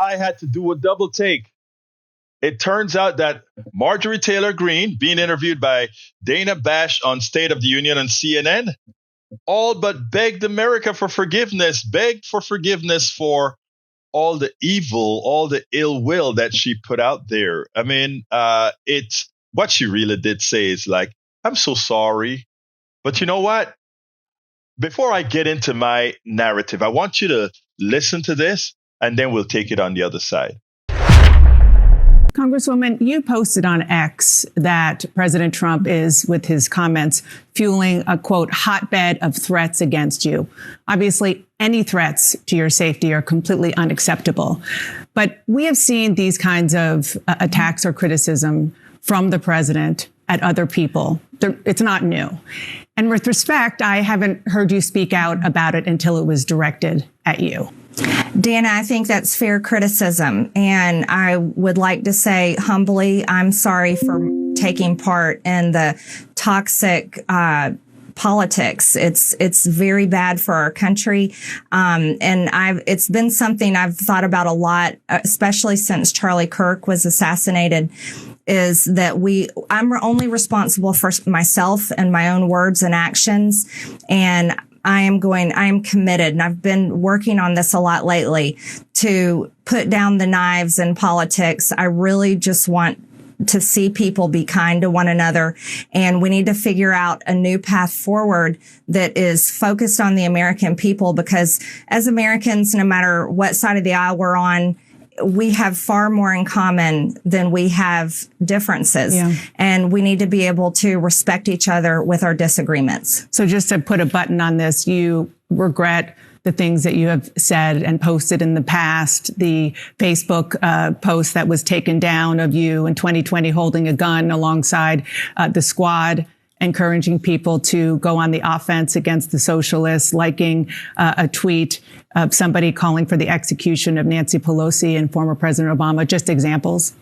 I had to do a double take. It turns out that Marjorie Taylor Greene, being interviewed by Dana Bash on State of the Union on CNN, all but begged America for forgiveness, begged for forgiveness for all the evil, all the ill will that she put out there. I mean, it's what she really did say is like, I'm so sorry. But you know what? Before I get into my narrative, I want you to listen to this and then we'll take it on the other side. Congresswoman, you posted on X that President Trump is, with his comments, fueling a, quote, hotbed of threats against you. Obviously, any threats to your safety are completely unacceptable. But we have seen these kinds of attacks or criticism from the president at other people. It's not new. And with respect, I haven't heard you speak out about it until it was directed at you. Dana, I think that's fair criticism. And I would like to say humbly, I'm sorry for taking part in the toxic politics. It's very bad for our country. And it's been something I've thought about a lot, especially since Charlie Kirk was assassinated, is that I'm only responsible for myself and my own words and actions. And I am committed, and I've been working on this a lot lately, to put down the knives in politics. I really just want to see people be kind to one another, and we need to figure out a new path forward that is focused on the American people, because as Americans, no matter what side of the aisle we're on, we have far more in common than we have differences. Yeah. And we need to be able to respect each other with our disagreements. So just to put a button on this, you regret the things that you have said and posted in the past, the Facebook post that was taken down of you in 2020 holding a gun alongside the squad, encouraging people to go on the offense against the socialists, liking a tweet of somebody calling for the execution of Nancy Pelosi and former President Obama. Just examples.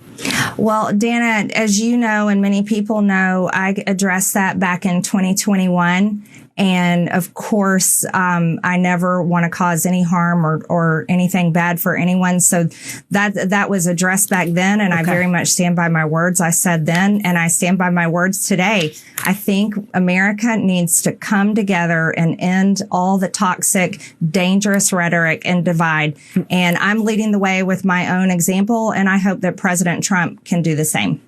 Well, Dana, as you know, and many people know, I addressed that back in 2021. And of course, I never want to cause any harm or anything bad for anyone. So that was addressed back then. And okay. I very much stand by my words I said then, and I stand by my words today. I think America needs to come together and end all the toxic, dangerous rhetoric and divide. And I'm leading the way with my own example. And I hope that President Trump can do the same.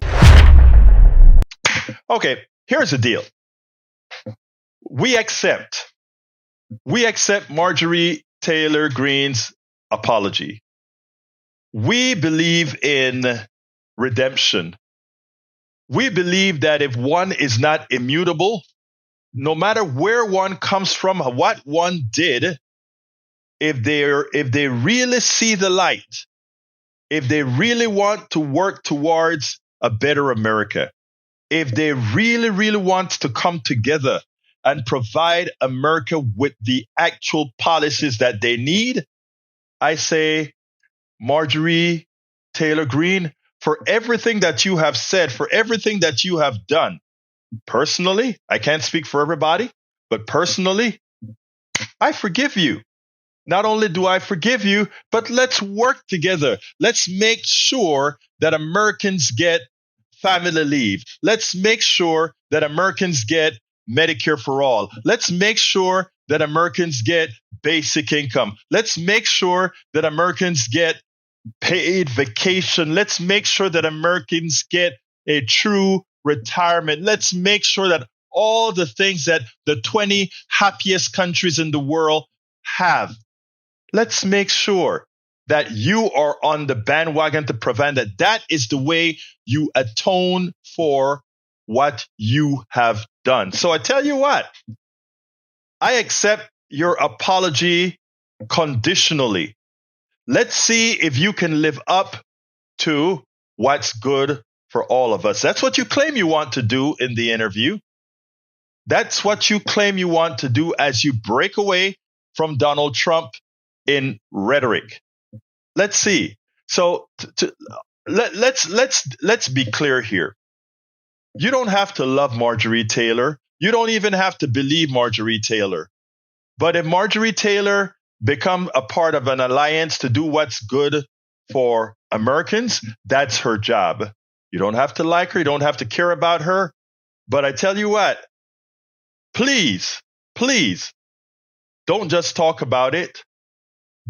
Okay, here's the deal. We accept Marjorie Taylor Greene's apology. We believe in redemption. We believe that if one is not immutable, no matter where one comes from, what one did, if they really see the light, if they really want to work towards a better America, if they really, really want to come together and provide America with the actual policies that they need, I say, Marjorie Taylor Greene, for everything that you have said, for everything that you have done, personally, I can't speak for everybody, but personally, I forgive you. Not only do I forgive you, but let's work together. Let's make sure that Americans get family leave. Let's make sure that Americans get Medicare for all. Let's make sure that Americans get basic income. Let's make sure that Americans get paid vacation. Let's make sure that Americans get a true retirement. Let's make sure that all the things that the 20 happiest countries in the world have. Let's make sure that you are on the bandwagon to prevent that. That is the way you atone for what you have done. So I tell you what, I accept your apology conditionally. Let's see if you can live up to what's good for all of us. That's what you claim you want to do in the interview. That's what you claim you want to do as you break away from Donald Trump in rhetoric. Let's see. So let's be clear here. You don't have to love Marjorie Taylor. You don't even have to believe Marjorie Taylor. But if Marjorie Taylor become a part of an alliance to do what's good for Americans, that's her job. You don't have to like her. You don't have to care about her. But I tell you what, please, please don't just talk about it.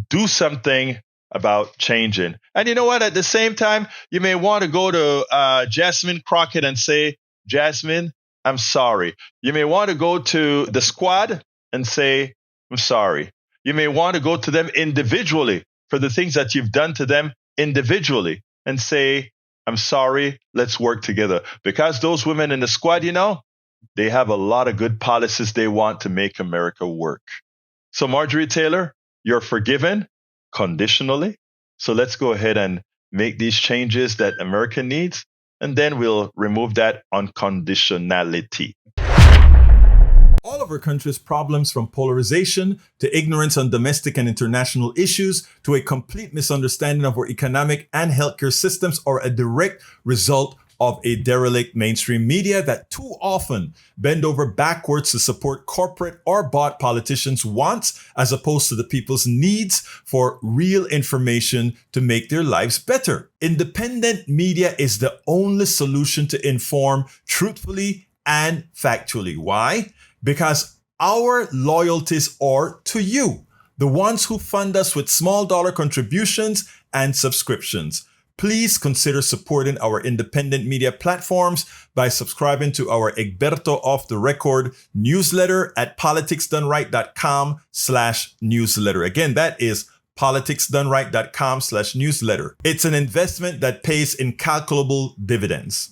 Do something about changing. And you know what? At the same time, you may want to go to Jasmine Crockett and say, Jasmine, I'm sorry. You may want to go to the squad and say, I'm sorry. You may want to go to them individually for the things that you've done to them individually and say, I'm sorry, let's work together. Because those women in the squad, you know, they have a lot of good policies they want to make America work. So Marjorie Taylor, you're forgiven conditionally. So let's go ahead and make these changes that America needs, and then we'll remove that unconditionality. All of our country's problems, from polarization to ignorance on domestic and international issues to a complete misunderstanding of our economic and healthcare systems, are a direct result of a derelict mainstream media that too often bend over backwards to support corporate or bought politicians' wants as opposed to the people's needs for real information to make their lives better. Independent media is the only solution to inform truthfully and factually. Why? Because our loyalties are to you, the ones who fund us with small dollar contributions and subscriptions. Please consider supporting our independent media platforms by subscribing to our Egberto Off the Record newsletter at politicsdoneright.com/newsletter. Again, that is politicsdoneright.com/newsletter. It's an investment that pays incalculable dividends.